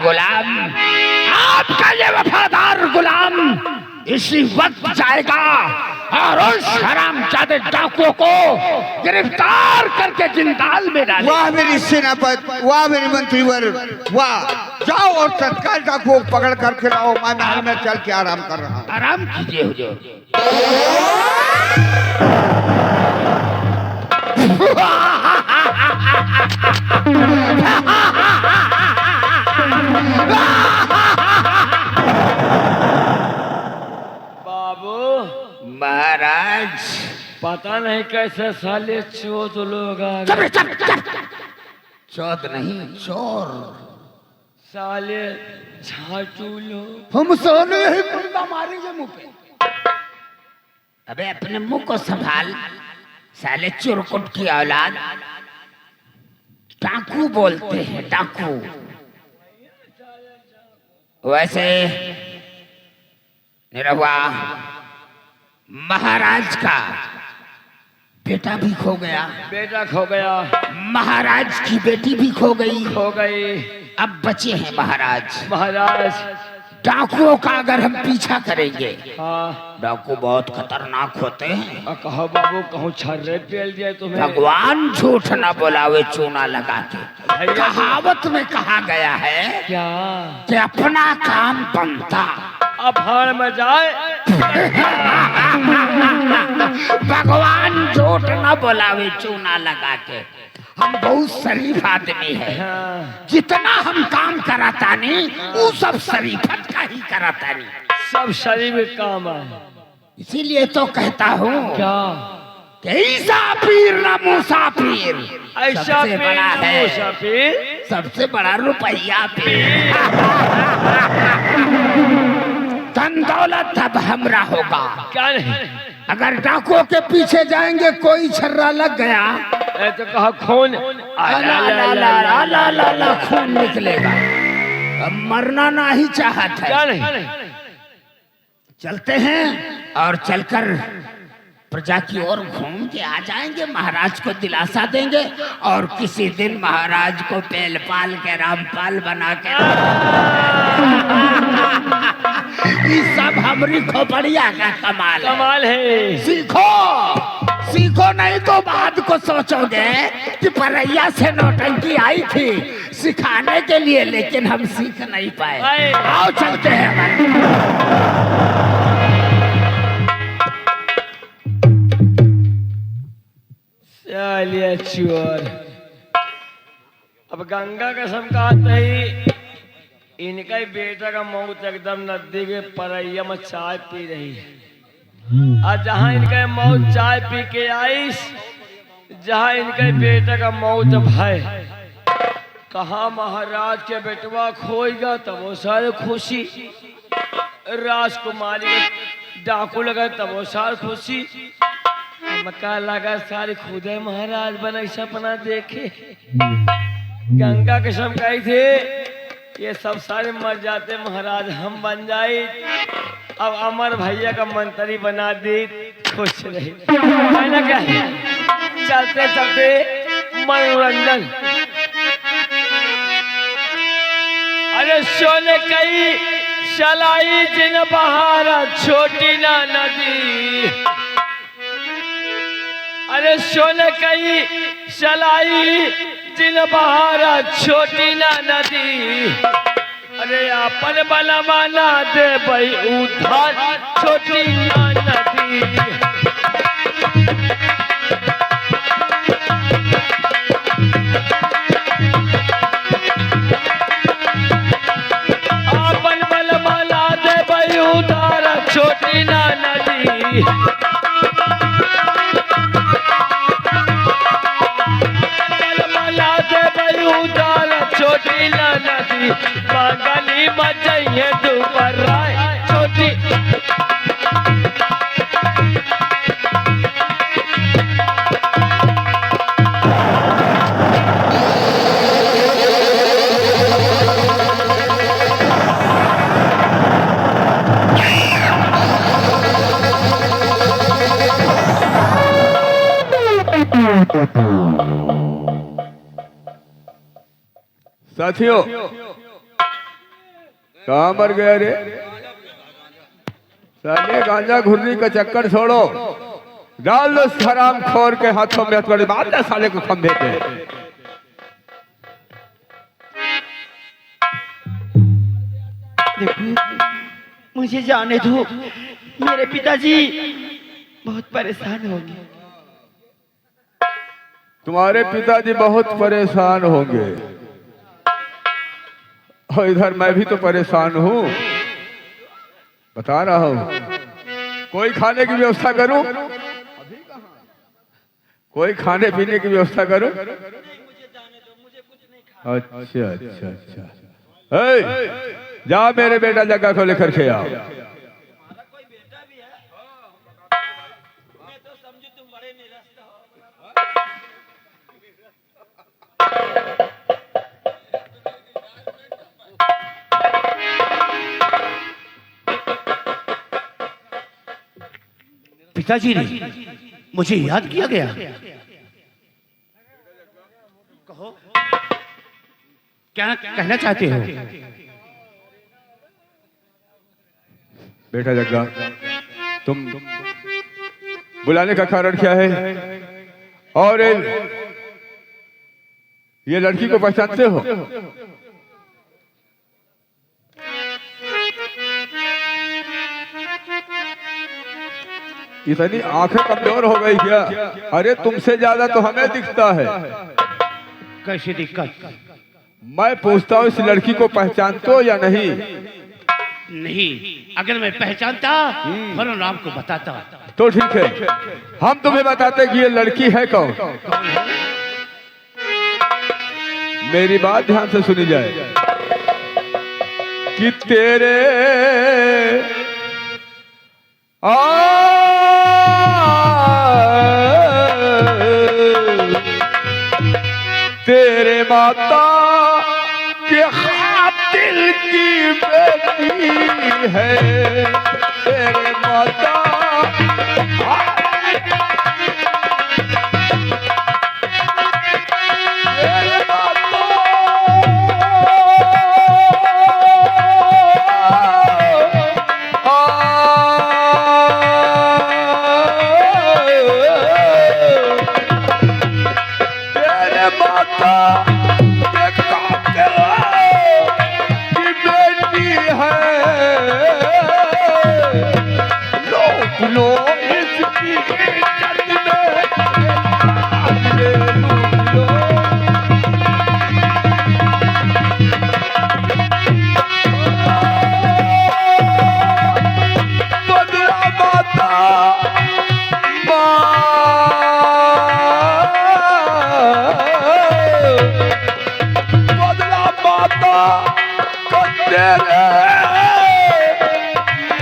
गुलाम, आपका ये वफादार गुलाम इसी वक्त जाएगा और उस हरामजादे डाकुओं को गिरफ्तार करके जिंदाल में डालेगा। वाह मेरी सेनापति, वाह मेरी मंत्रीवर, वाह। जाओ और तत्काल डाकुओं को पकड़ करके लाओ। मैं महल में चल के आराम कर रहा हूँ। आराम कीजिए हुजूर। बाबू महाराज, पता नहीं कैसे साले चोट लोग आ चुप गए। चुप चुप। चौथ नहीं, चोर। साले झाटू लोग। हम सोने ही मुर्दा मारेंगे मुंह पे। अबे अपने मुंह को संभाल, साले चुरकुट की औलाद। डाकू बोलते हैं, डाकू। वैसे निरहुआ, महाराज का बेटा भी खो गया, बेटा खो गया, महाराज की बेटी भी खो गई, खो गई। अब बचे हैं महाराज। महाराज डाकुओं का अगर हम पीछा करेंगे, हाँ डाकू बहुत खतरनाक होते हैं। कहो बाबू, कहूँ छर्रे पेल दिए तुम्हें। भगवान झूठ न बोलावे चूना लगा के। भैया जी। कहावत में कहा गया है क्या कि अपना काम बनता, अब भाड़ में जाए। भगवान झूठ न बोलावे चूना लगा के। हम बहुत शरीफ आदमी है, हाँ, जितना हम काम कराता नहीं वो सब शरीफत का ही कराता नहीं। सब शरीर में काम आए। इसीलिए तो कहता हूँ क्या कि ऐसा पीर ना मुसाफिर, ऐसा सबसे बड़ा है, मुसाफिर, सबसे बड़ा रुपया पीर। धन दौलत अब हमरा होगा। क्या नहीं। अगर डाकुओं के पीछे जाएंगे, कोई छर्रा लग गया, ए तो कहा खून ला खून निकलेगा। अब मरना ना ही चाहत क्या है। नहीं। चलते हैं और चलकर प्रजा की ओर घूम के आ जाएंगे, महाराज को दिलासा देंगे और किसी दिन महाराज को पेलपाल के रामपाल बना के। ये सब हमारी खोपड़िया का कमाल है। कमाल है। सीखो, सीखो नहीं तो बाद को सोचोगे कि परैया से नौटंकी आई थी सिखाने के लिए, लेकिन हम सीख नहीं पाए। आओ चलते हैं। चलिए चोर। अब गंगा कसम कहते ही इनका ही बेटा का मौत एकदम नदी के परैया में चाय पी रही है। और जहाँ इनका मौत चाय पी के आई, जहाँ इनके बेटा का मौत भाई, कहा महाराज के बेटवा खोएगा तब वो सारे खुशी, राजकुमारी के डाकू लगा तब वो सारे खुशी, मक्का लगा सारी खुदे महाराज बना सपना देखे। गंगा कसम कही थे ये सब सारे मर जाते महाराज, हम बन जाए। अब अमर भैया का मंत्री बना दी, खुश रहे। है ना क्या? चलते चलते मनोरंजन। अरे सोने कई चलाई जिन बहारा छोटी ना नदी, अरे सोने कई चलाई जिन बहारा छोटी ना नदी, अरे अपन बनवाना दे भाई उधार छोटी ना नदी। अपन बनवाना दे भाई उधार छोटी ना नदी। छोटी ना नदी बंगाली बजाइए दोबारा छोटी। साथियों, कहाँ मर गया रे? साले गांजा घुर्री का चक्कर छोड़ो, डाल दो इस हराम खोर के हाथों में हथौड़ी, मार दे साले को खंभे पे। देखो मुझे जाने दो, मेरे पिताजी बहुत परेशान होंगे। तुम्हारे पिताजी बहुत परेशान होंगे और इधर मैं भी तो परेशान हूँ, बता रहा हूँ। कोई खाने की व्यवस्था करूं? कोई खाने पीने की व्यवस्था करूं? अच्छा अच्छा अच्छा, जा मेरे बेटा जग्गा को लेकर के आओ। पिताजी ने मुझे याद किया गया। कहो, क्या कहना चाहते हो? बेटा जग्गा, तुम बुलाने का कारण क्या है? और ये लड़की को पहचानते हो? इतनी आंखें कमजोर हो गई क्या? अरे तुमसे ज्यादा तो हमें दिखता है। कैसी दिक्कत? मैं पूछता हूँ, इस लड़की को पहचानते हो या नहीं? नहीं, अगर मैं पहचानता वरन आपको बताता। तो ठीक है, हम तुम्हें बताते कि ये लड़की है कौन। मेरी बात ध्यान से सुनी जाए कि तेरे तेरे माता के खातिल की बेटी है, तेरे माता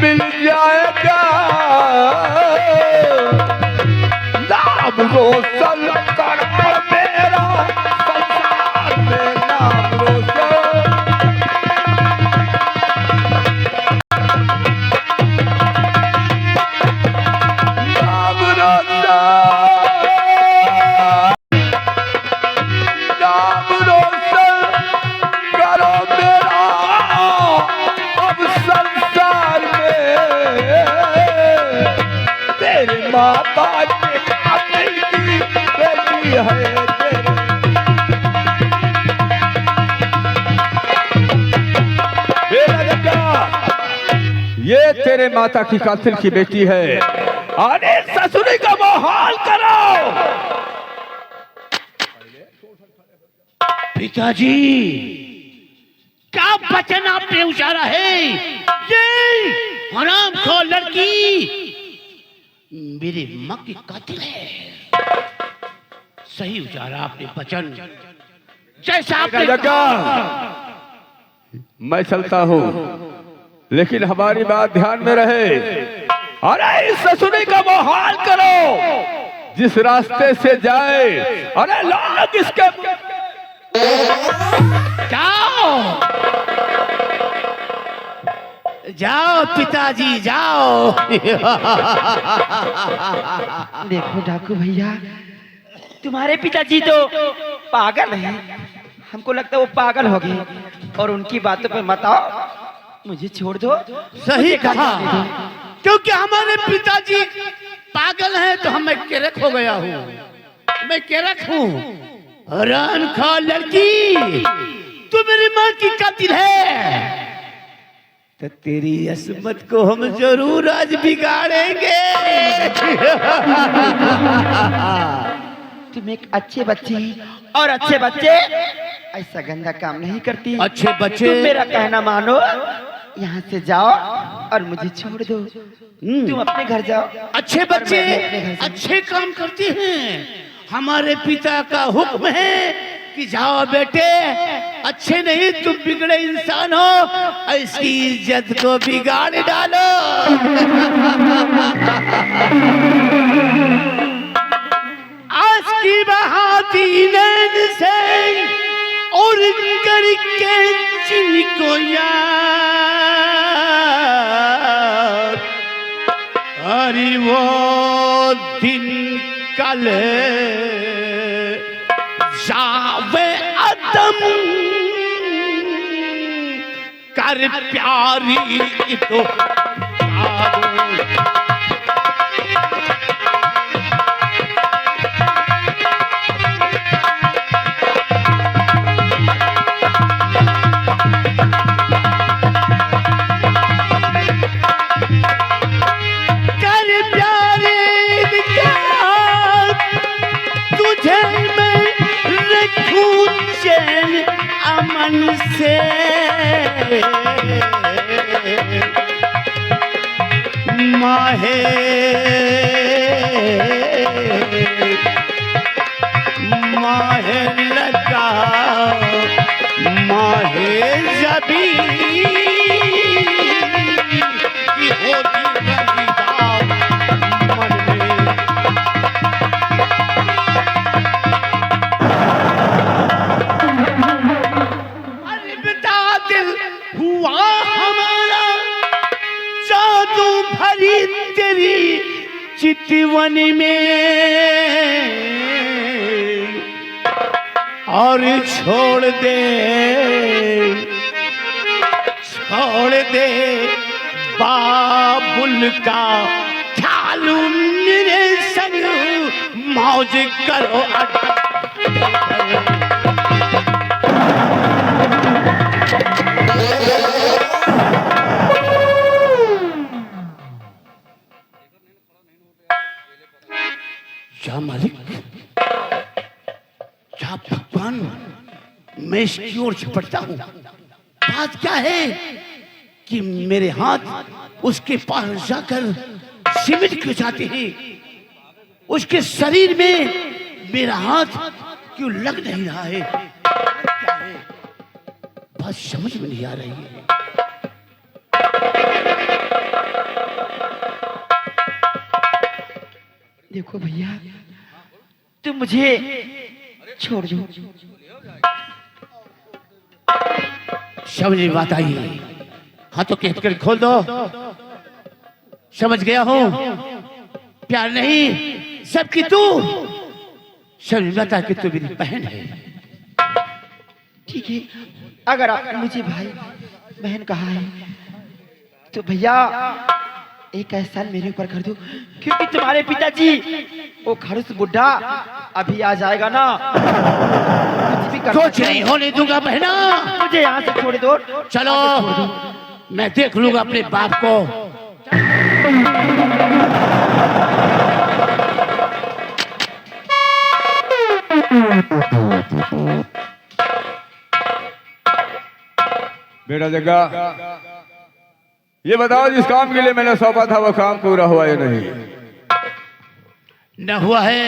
मिल जाएगा नाम रोशन कर मेरा संसार में, नाम रोशन। नाम रोशन, नाम रोशन करो मेरा अब संसार में। तेरे माता के खातिल की बेटी है तेरे। मेरा जग्गा, ये तेरे माता की कातिल की बेटी है। अरे ससुरी का माहौल करो। पिताजी, क्या वचन आपने उचारा है? ये हरामखोर लड़की मेरी माँ की कातिल है। सही उचारा आपने वचन, जैसा आपने जग्गा, मैं चलता हूँ, लेकिन हमारी बात ध्यान में रहे। अरे इस ससुरी का माहौल करो, जिस रास्ते से जाए अरे लोग इसके जाओ जाओ पिताजी जाओ। देखो डाकू भैया, तुम्हारे पिताजी तो पागल हैं। हमको लगता है वो पागल हो गए और उनकी बातों पे मत आओ। मुझे छोड़ दो। सही मुझे घर कहा, जाने दो। क्योंकि हमारे पिताजी पागल हैं तो मैं केरक हो गया हूँ, मैं केरक हूँ। हराम खा लड़की, तू मेरी माँ की कातिल है, तो तेरी असमत को हम जरूर आज बिगाड़ेंगे। तुम एक अच्छे बच्चे हैं और अच्छे बच्चे ऐसा गंदा काम नहीं करती। अच्छे बच्चे, तुम मेरा कहना मानो, यहाँ से जाओ और मुझे छोड़ दो। तुम अपने घर जाओ। अच्छे और बच्चे मैं भी अपने घर जाऊं। अच्छे काम करते हैं। हमारे पिता का हुक्म है कि जाओ बेटे, अच्छे नहीं तुम बिगड़े इंसान हो, इसकी इज्जत को बिगाड़ डालो। आज की बहाती नैन से और करके जिनको याद, अरे वो दिन कल जावे अदम कर प्यारी तो से माहे माहे लगा माहे जबी की होती रंगीदा मन में। हुआ हमारा जादू भरी तेरी चितवन में, और छोड़ दे बाबुल का ख्याल मेरे संग मौज करो। क्या मालिक, क्या भगवान, मैं इसकी ओर झपटता हूँ। बात क्या है कि मेरे हाथ उसके पास जाकर सिमट क्यों जाते हैं, उसके शरीर में मेरा हाथ क्यों लग नहीं रहा है, क्या है? बात समझ में नहीं आ रही है। देखो भैया, तुम मुझे छोड़ दो। समझ में बात आई है, हाथों के हथकड़ी खोल दो। समझ गया हूं, प्यार नहीं सबकी तू, समझ में आता कि तू मेरी बहन है। ठीक है, अगर आपने मुझे भाई बहन कहा है तो भैया एक एहसान मेरे ऊपर कर दो, क्योंकि तुम्हारे पिताजी वो खड़ूस बुढ़ा अभी आ जाएगा ना, कुछ भी कर कुछ नहीं होने दूंगा बहना। मुझे यहाँ से छोड़ दो। चलो मैं देख लूंगा अपने बाप को। बेटा जग्गा, ये बताओ जिस काम के लिए मैंने सौंपा था वो काम पूरा हुआ या नहीं? न हुआ है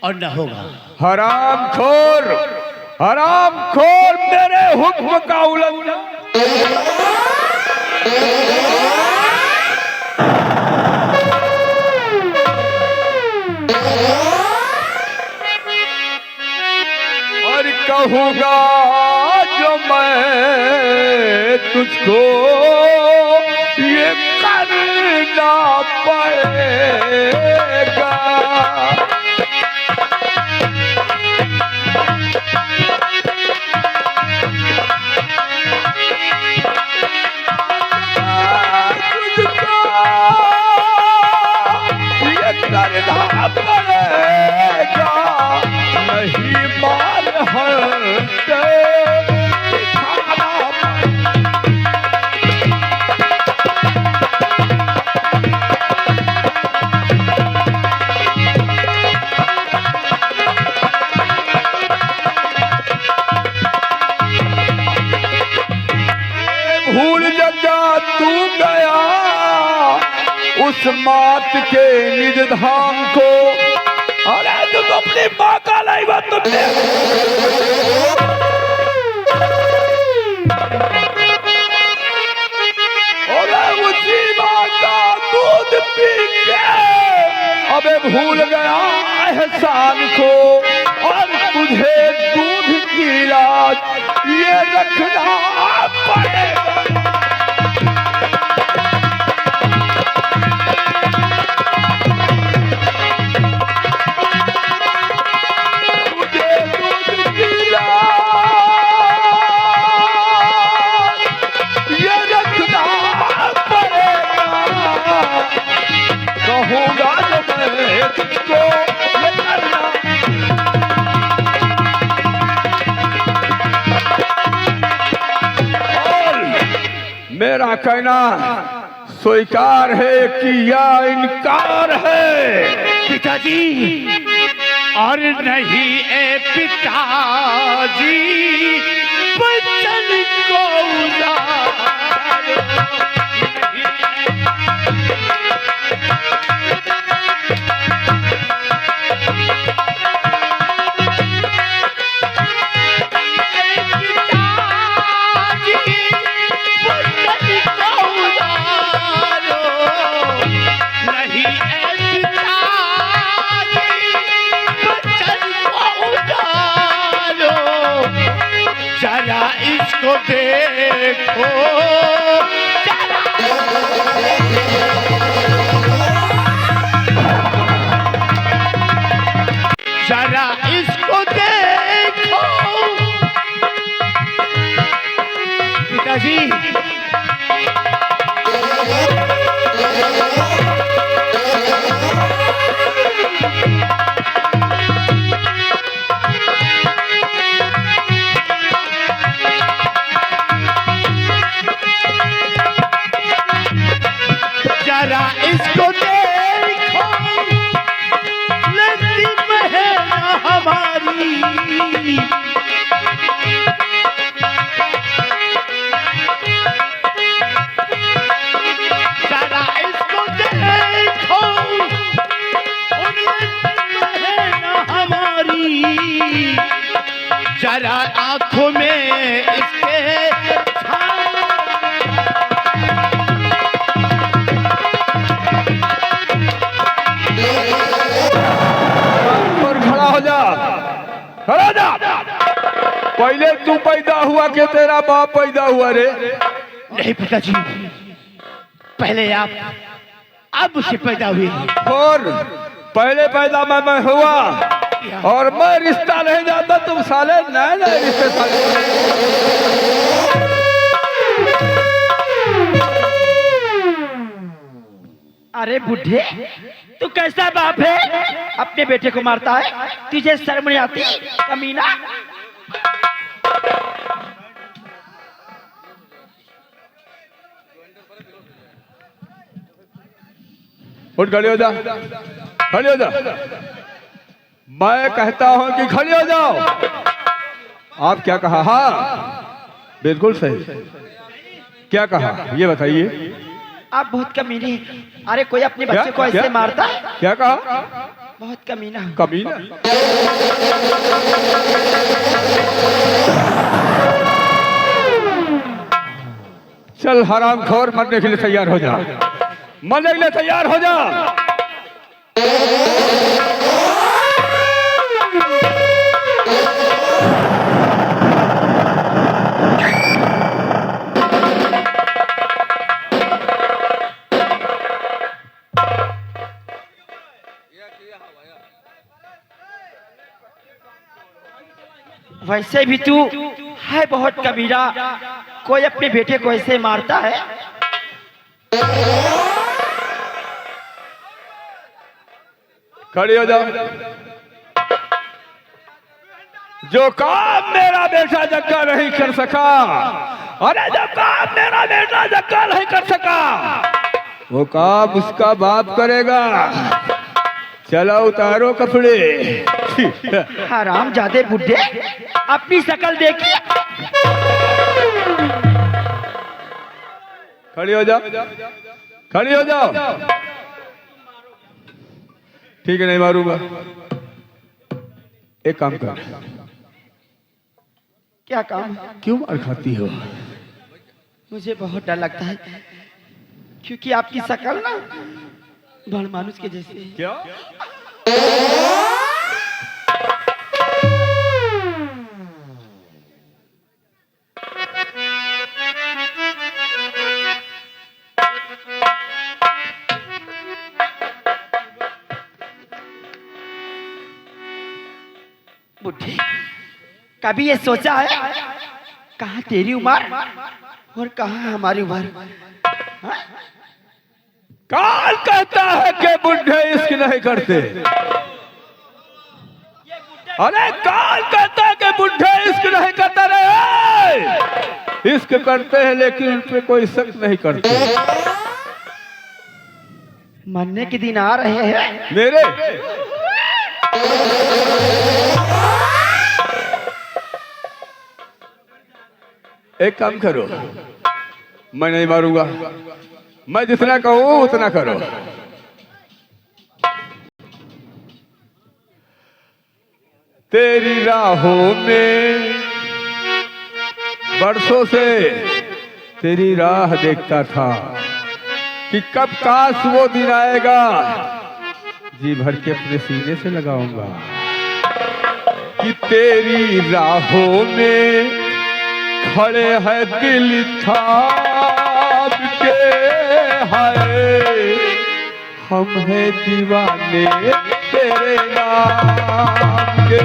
और न होगा। हराम खोर मेरे हुक्म का उल्लंघन। और कहूँगा जो मैं तुझको ये करना पड़ेगा। उस मात के निज धाम को। अरे तू तो अपनी माँ का लाई बात तुमने उसी माँ का दूध पी के अबे भूल गया एहसान को। और तुझे दूध की लाज ये रखना पड़ेगा। तुझे दूध की लाज ये रखना पड़ेगा। कहूँगा जब मैं तुझको ये करना। मेरा कहना स्वीकार है कि या इनकार है पिताजी? और नहीं ए पिताजी, बचन को उजाड़ो। जरा इसको देखो, जरा इसको देखो। पिताजी, जरा इसको देखो, लगती बहन हमारी। जरा इसको देखो, बहन हमारी। जरा आंखों में इसके खड़ा हो जा, खड़ा हो जा। पहले तू पैदा हुआ कि तेरा बाप पैदा हुआ रे? नहीं पिताजी, पहले आप, अब उसे पैदा हुए। और पहले पैदा मैं हुआ और मैं रिश्ता नहीं जाता, तुम साले नए नए रिश्ते साले। अरे बुढ़े, तू कैसा बाप है, अपने बेटे को मारता है? तुझे शर्म नहीं आती कमीना? उठ, खड़ी हो जा, खड़ी हो जा। मैं कहता हूं कि खड़ी हो जाओ। आप क्या कहा? हाँ बिल्कुल सही। क्या कहा ये बताइए। आप बहुत कमीने हैं। अरे कोई अपने बच्चे को ऐसे मारता है? क्या कहा? बहुत कमीना। कमीना? चल हरामखोर, मरने के लिए तैयार हो जा, मरने के लिए तैयार हो जा। वैसे भी तू है बहुत कबीरा, कोई अपने बेटे को ऐसे मारता है? खड़ी हो जाओ। जो काम मेरा बेटा जग्गा नहीं कर सका, अरे जो काम मेरा बेटा जग्गा नहीं कर सका, वो काम उसका बाप करेगा। चलो उतारो कपड़े। हराम जादे बुड्ढे, अपनी शक्ल देखिए। खड़ी हो जाओ, खड़ी हो जाओ। ठीक है, नहीं मारूंगा। एक काम कर, क्या काम? क्यों मार खाती हो? मुझे बहुत डर लगता है क्योंकि आपकी शक्ल ना बड़ मानुस के जैसे है। क्या? बुढ़े, कभी ये सोचा है कहाँ तेरी उम्र और कहाँ हमारी उम्र? काल कहता है कि बुढ़े इश्क नहीं करते। अरे काल कहता है कि बुढ़े इश्क नहीं करते रहे। इश्क करते हैं लेकिन उन पे कोई शक नहीं करते। मरने के दिन आ रहे हैं मेरे एक काम करो, मैं नहीं मारूंगा। मैं जितना कहूं उतना करो। तेरी राहों में बरसों से तेरी राह देखता था कि कब काश वो दिन आएगा, जी भर के अपने सीने से लगाऊंगा कि तेरी राहों में खड़े हैं दिल थाम के। हाय हम हैं दीवाने तेरे नाम के।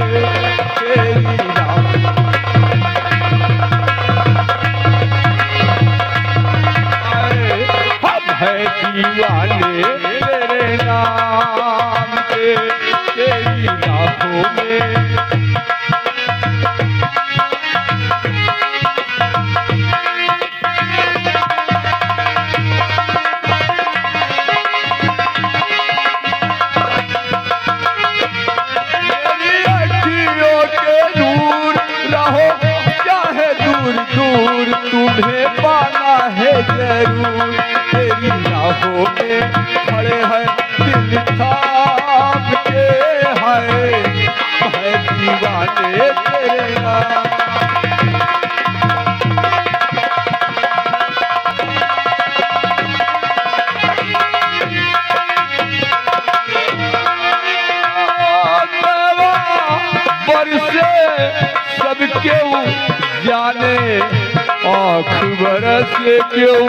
तेरी राहों हम हैं दीवाने तेरे नाम के। तेरी राहों में तुम्हें पाना है जरूर। तेरी राहों में खड़े हैं दिल थाम के। है दीवाने तेरे नाम। बरसे सब क्यों जाने, आँख बरस क्यों।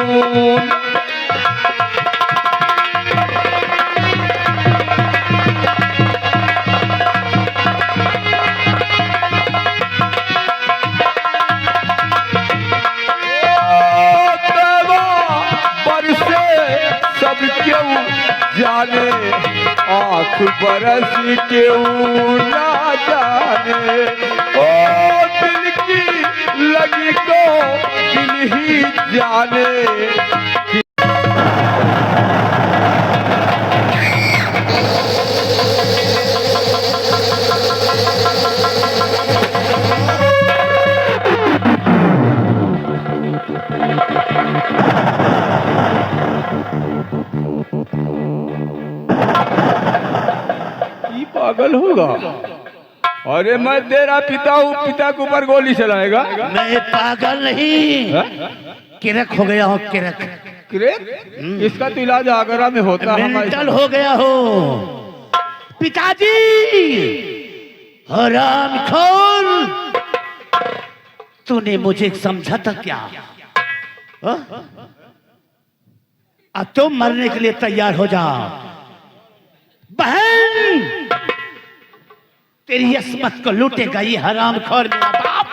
बरसे सब क्यों जाने, आँख बरस क्यों ना जाने। ओ दिल की लगी को दिल ही जाने। ये पागल होगा। अरे मैं तेरा पिता हूँ, पिता के ऊपर गोली चलाएगा। मैं पागल नहीं, किरक हो गया हूँ, किरक। किरक? इसका तो इलाज आगरा में होता है। मेंटल हो गया हो पिताजी। हरामखोर, तूने मुझे समझा था क्या? अब तुम मरने के लिए तैयार हो जा। बहन तेरी अस्मत को लूटेगा ये हरामखोर मेरा बाप।